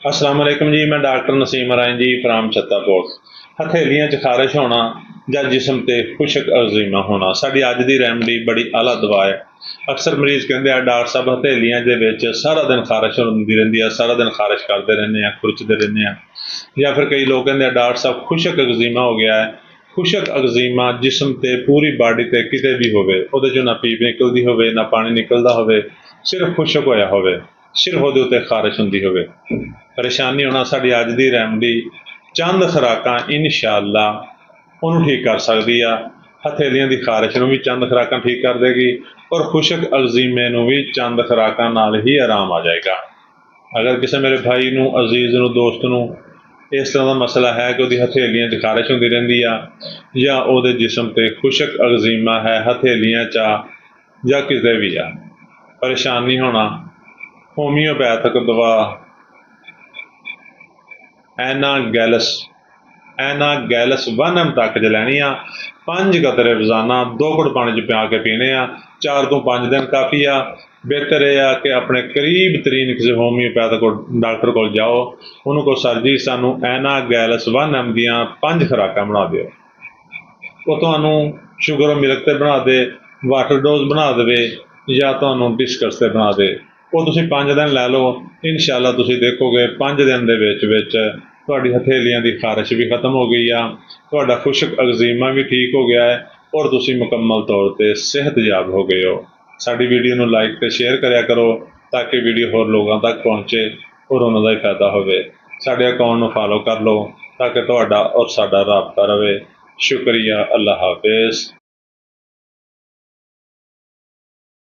अस्सलाम वालेकुम जी। मैं डॉक्टर नसीम राय जी फ्राम छत्तापुर। हथेलियां च खारिश होना ਜਾਂ जिसम ਤੇ ਖੁਸ਼ਕ ਅਗਜ਼ੀਮਾ ਹੋਣਾ ਸਾਡੀ ਅੱਜ ਦੀ ਰੈਮਡੀ ਬੜੀ ਆਲਾ ਦਵਾ ਹੈ। ਅਕਸਰ ਮਰੀਜ਼ ਕਹਿੰਦੇ ਆ ਡਾਕਟਰ ਸਾਹਿਬ ਹਥੇਲੀਆਂ ਦੇ ਵਿੱਚ ਸਾਰਾ ਦਿਨ ਖਾਰਿਸ਼ ਹੁੰਦੀ ਰਹਿੰਦੀ ਆ, ਸਾਰਾ ਦਿਨ ਖਾਰਿਸ਼ ਕਰਦੇ ਰਹਿੰਦੇ ਆ, ਖੁਰਚਦੇ ਰਹਿੰਦੇ ਆ। ਜਾਂ ਫਿਰ ਕਈ ਲੋਕ ਕਹਿੰਦੇ ਆ ਡਾਕਟਰ ਸਾਹਿਬ ਖੁਸ਼ਕ ਅਗਜ਼ੀਮਾ ਹੋ ਗਿਆ ਹੈ। ਖੁਸ਼ਕ ਅਗਜ਼ੀਮਾ ਜਿਸਮ ਤੇ ਪੂਰੀ ਬਾਡੀ ਤੇ ਕਿਤੇ ਵੀ ਹੋਵੇ, ਉਹਦੇ ਚੋਂ ਨਾ ਪੀਪ ਨਿਕਲਦੀ ਹੋਵੇ ਨਾ ਪਾਣੀ ਨਿਕਲਦਾ ਹੋਵੇ, ਸਿਰਫ ਖੁਸ਼ਕ ਹੋਇਆ ਹੋਵੇ, ਸਿਰਫ ਉਹਦੇ ਉੱਤੇ ਖਾਰਿਸ਼ ਹੁੰਦੀ ਹੋਵੇ। ਪਰੇਸ਼ਾਨੀ ਹੋਣਾ ਸਾਡੀ ਅੱਜ ਦੀ ਰੈਮਡੀ ਚੰਦ ਖੁਰਾਕਾਂ ਇਨਸ਼ਾਅੱਲਾ ਉਹਨੂੰ ਠੀਕ ਕਰ ਸਕਦੀ ਆ। ਹਥੇਲੀਆਂ ਦੀ ਖਾਰਿਸ਼ ਨੂੰ ਵੀ ਚੰਦ ਖੁਰਾਕਾਂ ਠੀਕ ਕਰ ਦੇਗੀ ਔਰ ਖੁਸ਼ਕ ਅਗਜ਼ੀਮੇ ਨੂੰ ਵੀ ਚੰਦ ਖੁਰਾਕਾਂ ਨਾਲ ਹੀ ਆਰਾਮ ਆ ਜਾਏਗਾ। ਅਗਰ ਕਿਸੇ ਮੇਰੇ ਭਾਈ ਨੂੰ, ਅਜ਼ੀਜ਼ ਨੂੰ, ਦੋਸਤ ਨੂੰ ਇਸ ਤਰ੍ਹਾਂ ਦਾ ਮਸਲਾ ਹੈ ਕਿ ਉਹਦੀ ਹਥੇਲੀਆਂ 'ਚ ਖਾਰਿਸ਼ ਹੁੰਦੀ ਰਹਿੰਦੀ ਆ ਜਾਂ ਉਹਦੇ ਜਿਸਮ 'ਤੇ ਖੁਸ਼ਕ ਅਗਜ਼ੀਮਾ ਹੈ, ਹਥੇਲੀਆਂ 'ਚ ਆ ਜਾਂ ਕਿਤੇ ਵੀ ਆ, ਪਰੇਸ਼ਾਨ ਨਹੀਂ ਹੋਣਾ। ਹੋਮੀਓਪੈਥਿਕ ਦਵਾ ਐਨਾਗੈਲਸ 1 ਤੱਕ ਚ ਲੈਣੀ ਆ। 5 ਕਤਰੇ ਰੋਜ਼ਾਨਾ 2 ਘੁੱਟ ਪਾਣੀ 'ਚ ਪਿਆ ਕੇ ਪੀਣੇ ਆ। 4 ਤੋਂ 5 ਦਿਨ ਕਾਫੀ ਆ। ਬਿਹਤਰ ਇਹ ਆ ਕਿ ਆਪਣੇ ਕਰੀਬ ਤਰੀਨ ਕਿਸੇ ਹੋਮੀਓਪੈਥਿਕ ਡਾਕਟਰ ਕੋਲ ਜਾਓ, ਉਹਨੂੰ ਕਹੋ ਸਰ ਜੀ ਸਾਨੂੰ ਐਨਾਗੈਲਸ 1 ਦੀਆਂ 5 ਖੁਰਾਕਾਂ ਬਣਾ ਦਿਓ। ਉਹ ਤੁਹਾਨੂੰ ਸ਼ੂਗਰ ਮਿਲਕ 'ਤੇ ਬਣਾ ਦੇ, ਵਾਟਰ ਡੋਜ਼ ਬਣਾ ਦੇਵੇ ਜਾਂ ਤੁਹਾਨੂੰ ਡਿਸਕਸ 'ਤੇ ਬਣਾ ਦੇ। ਉਹ ਤੁਸੀਂ 5 ਦਿਨ ਲੈ ਲਓ, ਇਨਸ਼ਾਅੱਲਾ ਤੁਸੀਂ ਦੇਖੋਗੇ 5 ਦਿਨ ਦੇ ਵਿੱਚ ਤੁਹਾਡੀ ਹਥੇਲੀਆਂ ਦੀ ਖਾਰਿਸ਼ ਵੀ ਖਤਮ ਹੋ ਗਈ ਆ, ਤੁਹਾਡਾ ਖੁਸ਼ਕ ਅਗਜ਼ੀਮਾ ਵੀ ਠੀਕ ਹੋ ਗਿਆ ਹੈ ਔਰ ਤੁਸੀਂ ਮੁਕੰਮਲ ਤੌਰ 'ਤੇ ਸਿਹਤਯਾਬ ਹੋ ਗਏ ਹੋ। ਸਾਡੀ ਵੀਡੀਓ ਨੂੰ ਲਾਈਕ ਅਤੇ ਸ਼ੇਅਰ ਕਰਿਆ ਕਰੋ ਤਾਂ ਕਿ ਵੀਡੀਓ ਹੋਰ ਲੋਕਾਂ ਤੱਕ ਪਹੁੰਚੇ ਔਰ ਉਹਨਾਂ ਦਾ ਹੀ ਫਾਇਦਾ ਹੋਵੇ। ਸਾਡੇ ਅਕਾਊਂਟ ਨੂੰ ਫਾਲੋ ਕਰ ਲਓ ਤਾਂ ਕਿ ਤੁਹਾਡਾ ਔਰ ਸਾਡਾ ਰਾਬਤਾ ਰਹੇ। ਸ਼ੁਕਰੀਆ। ਅੱਲਾ ਹਾਫਿਜ਼।